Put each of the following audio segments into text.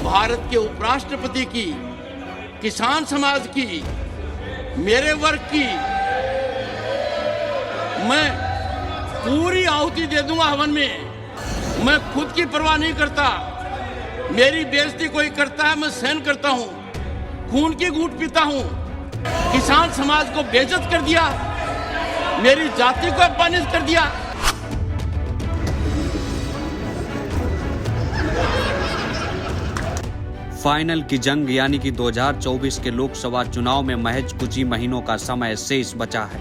भारत के उपराष्ट्रपति की, किसान समाज की, मेरे वर्ग की मैं पूरी आहुति दे दूंगा हवन में। मैं खुद की परवाह नहीं करता। मेरी बेइज्जती कोई करता है मैं सहन करता हूं, खून की घूंट पीता हूं। किसान समाज को बेइज्जत कर दिया, मेरी जाति को अपमानित कर दिया। फाइनल की जंग यानी कि 2024 के लोकसभा चुनाव में महज कुछ ही महीनों का समय शेष बचा है,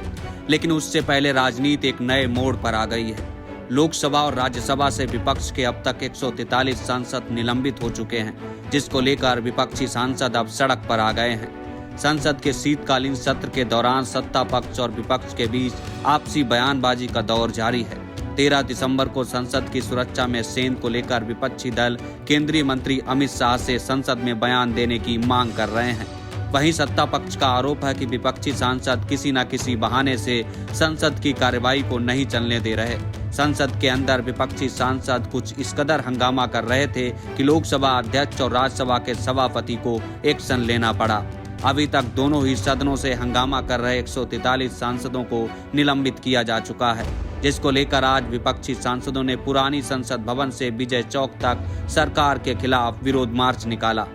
लेकिन उससे पहले राजनीति एक नए मोड़ पर आ गई है। लोकसभा और राज्यसभा से विपक्ष के अब तक 143 सांसद निलंबित हो चुके हैं, जिसको लेकर विपक्षी सांसद अब सड़क पर आ गए हैं। संसद के शीतकालीन सत्र के दौरान सत्ता पक्ष और विपक्ष के बीच आपसी बयानबाजी का दौर जारी है। 13 दिसंबर को संसद की सुरक्षा में सेंध को लेकर विपक्षी दल केंद्रीय मंत्री अमित शाह से संसद में बयान देने की मांग कर रहे हैं। वहीं सत्ता पक्ष का आरोप है कि विपक्षी सांसद किसी न किसी बहाने से संसद की कार्यवाही को नहीं चलने दे रहे। संसद के अंदर विपक्षी सांसद कुछ इस कदर हंगामा कर रहे थे कि लोकसभा अध्यक्ष और राज्यसभा के सभापति को एक्शन लेना पड़ा। अभी तक दोनों ही सदनों से हंगामा कर रहे 143 सांसदों को निलंबित किया जा चुका है, जिसको लेकर आज विपक्षी सांसदों ने पुरानी संसद भवन से विजय चौक तक सरकार के खिलाफ विरोध मार्च निकाला।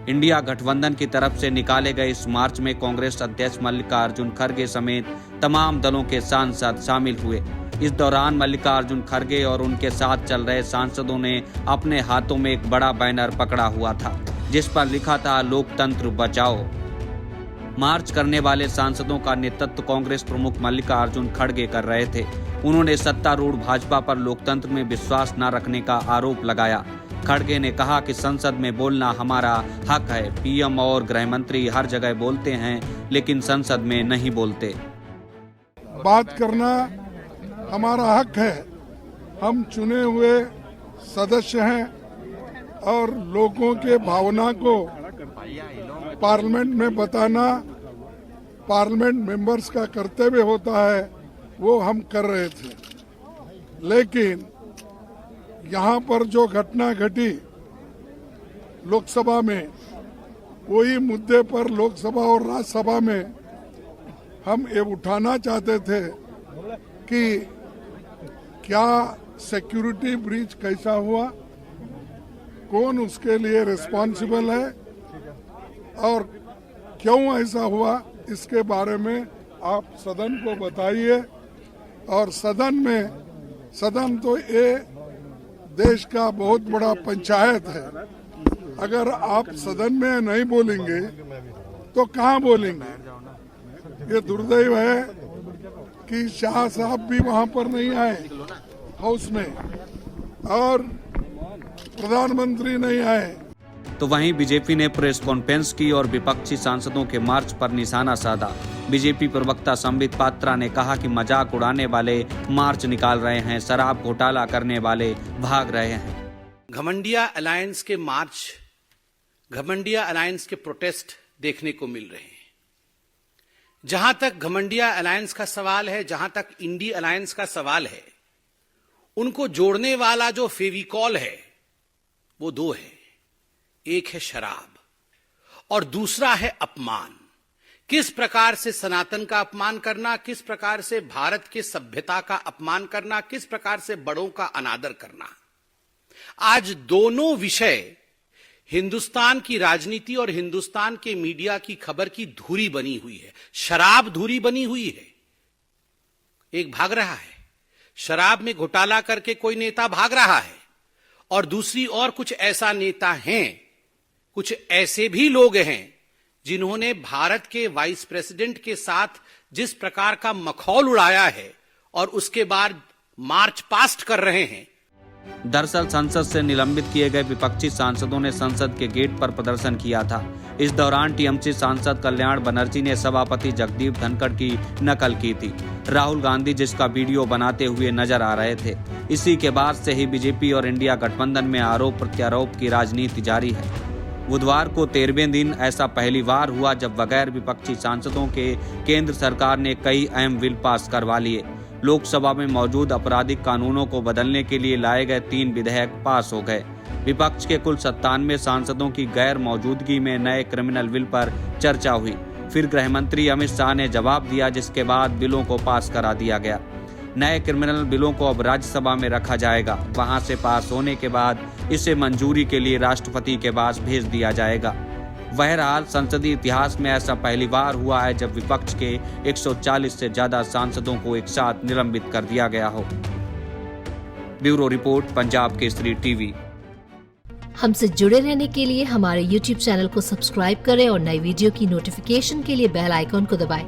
इंडिया गठबंधन की तरफ से निकाले गए इस मार्च में कांग्रेस अध्यक्ष मल्लिकार्जुन खड़गे समेत तमाम दलों के सांसद शामिल हुए। इस दौरान मल्लिकार्जुन खड़गे और उनके साथ चल रहे सांसदों ने अपने हाथों में एक बड़ा बैनर पकड़ा हुआ था, जिस पर लिखा था लोकतंत्र बचाओ। मार्च करने वाले सांसदों का नेतृत्व कांग्रेस प्रमुख मल्लिकार्जुन खड़गे कर रहे थे। उन्होंने सत्तारूढ़ भाजपा पर लोकतंत्र में विश्वास न रखने का आरोप लगाया। खड़गे ने कहा कि संसद में बोलना हमारा हक है। पीएम और गृह मंत्री हर जगह बोलते हैं, लेकिन संसद में नहीं बोलते। बात करना हमारा हक है। हम चुने हुए सदस्य हैं और लोगों के भावना को पार्लियामेंट में बताना पार्लियामेंट मेंबर्स का कर्तव्य होता है, वो हम कर रहे थे। लेकिन यहाँ पर जो घटना घटी लोकसभा में, वही मुद्दे पर लोकसभा और राज्यसभा में हम ये उठाना चाहते थे कि क्या सिक्योरिटी ब्रीच कैसा हुआ, कौन उसके लिए रिस्पॉन्सिबल है और क्यों ऐसा हुआ, इसके बारे में आप सदन को बताइए। और सदन तो ये देश का बहुत बड़ा पंचायत है। अगर आप सदन में नहीं बोलेंगे तो कहाँ बोलेंगे? ये दुर्दैव है कि शाह साहब भी वहाँ पर नहीं आए हाउस में और प्रधानमंत्री नहीं आए। तो वहीं बीजेपी ने प्रेस कॉन्फ्रेंस की और विपक्षी सांसदों के मार्च पर निशाना साधा। बीजेपी प्रवक्ता संबित पात्रा ने कहा कि मजाक उड़ाने वाले मार्च निकाल रहे हैं, शराब घोटाला करने वाले भाग रहे हैं। घमंडिया अलायंस के मार्च, घमंडिया अलायंस के प्रोटेस्ट देखने को मिल रहे हैं। जहां तक घमंडिया अलायंस का सवाल है, जहां तक इंडी अलायंस का सवाल है, उनको जोड़ने वाला जो फेविकॉल है वो दो है। एक है शराब और दूसरा है अपमान। किस प्रकार से सनातन का अपमान करना, किस प्रकार से भारत के सभ्यता का अपमान करना, किस प्रकार से बड़ों का अनादर करना। आज दोनों विषय हिंदुस्तान की राजनीति और हिंदुस्तान के मीडिया की खबर की धुरी बनी हुई है। शराब धुरी बनी हुई है। एक भाग रहा है, शराब में घोटाला करके कोई नेता भाग रहा है, और दूसरी ओर कुछ ऐसा नेता हैं, कुछ ऐसे भी लोग हैं जिन्होंने भारत के वाइस प्रेसिडेंट के साथ जिस प्रकार का मखौल उड़ाया है और उसके बाद मार्च पास्ट कर रहे हैं। दरअसल संसद से निलंबित किए गए विपक्षी सांसदों ने संसद के गेट पर प्रदर्शन किया था। इस दौरान टीएमसी सांसद कल्याण बनर्जी ने सभापति जगदीप धनखड़ की नकल की थी। राहुल गांधी जिसका वीडियो बनाते हुए नजर आ रहे थे। इसी के बाद से ही बीजेपी और इंडिया गठबंधन में आरोप प्रत्यारोप की राजनीति जारी है। बुधवार को 13वें दिन ऐसा पहली बार हुआ जब बगैर विपक्षी सांसदों के केंद्र सरकार ने कई अहम बिल पास करवा लिए। लोकसभा में मौजूद आपराधिक कानूनों को बदलने के लिए लाए गए 3 विधेयक पास हो गए। विपक्ष के कुल 97 सांसदों की गैर मौजूदगी में नए क्रिमिनल बिल पर चर्चा हुई। फिर गृह मंत्री अमित शाह ने जवाब दिया, जिसके बाद बिलों को पास करा दिया गया। नए क्रिमिनल बिलों को अब राज्यसभा में रखा जाएगा। वहां से पास होने के बाद इसे मंजूरी के लिए राष्ट्रपति के पास भेज दिया जाएगा। बहरहाल संसदीय इतिहास में ऐसा पहली बार हुआ है जब विपक्ष के 140 से ज्यादा सांसदों को एक साथ निलंबित कर दिया गया हो। Bureau report, Punjab Kesari TV. हमसे जुड़े रहने के लिए हमारे YouTube चैनल को सब्सक्राइब करें और नई वीडियो की नोटिफिकेशन के लिए बेल आइकॉन को दबाएं।